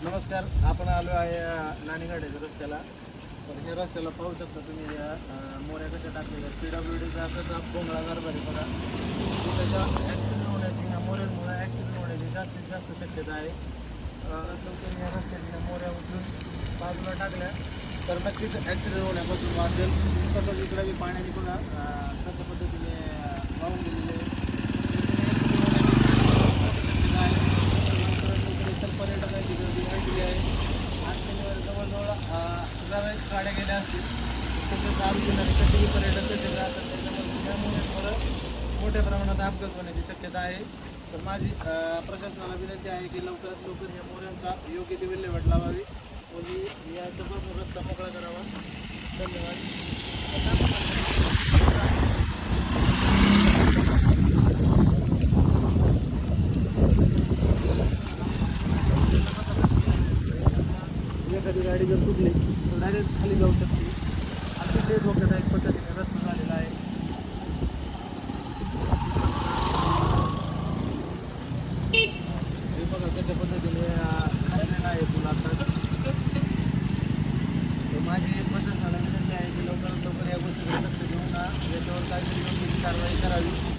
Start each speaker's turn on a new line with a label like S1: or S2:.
S1: नमस्कार. आपण आलो आहे नाणेगाड्याच्या रस्त्याला. तर हे रस्त्याला पाहू शकता तुम्ही मोऱ्या कशा टाकलेल्या. PWDचा कसा भोंगळा कारभार आहे बघा. त्याच्या ॲक्सिडेंट होण्याची ह्या मोऱ्यांमुळे ॲक्सिडेंट होण्याची जास्तीत जास्त शक्यता आहे. लवकर या रस्त्याच्या मोऱ्या उचलून बाजूला टाकल्या तर नक्कीच ॲक्सिडेंट होण्यापासून वाचेल. तसंच इकडे बी पाण्याने बघा कशा पद्धतीने वाहून गेलेले तर पर्यटकांची गर्दी वाढलेली आहे. आज शनिवारी जवळजवळ 1000 गाड्या गेल्या असतील. तसेच आज येणारे कसेही पर्यटक कसे राहतात त्याच्यामध्ये त्यामुळे मोठ्या प्रमाणात अपघात होण्याची शक्यता आहे. तर माझी प्रशासनाला विनंती आहे की लवकरात लवकर या मोऱ्यांचा योग्य ती विल्हेवाट लावावी व याच्यापासून रस्ता मोकळा करावा. धन्यवाद. एखादी गाडी जर सुटली तर डायरेक्ट खाली जाऊ शकते. अगदी ते धोक्यादायक पद्धतीने रस्ता झालेला आहे. हे बघा कशा पद्धतीने झालेला आहे पूल आता. तर माझी प्रशासनाला विनंती आहे की लवकरात लवकर या गोष्टीकडे लक्ष देऊन याच्यावर काहीतरी योग्य कारवाई करावी.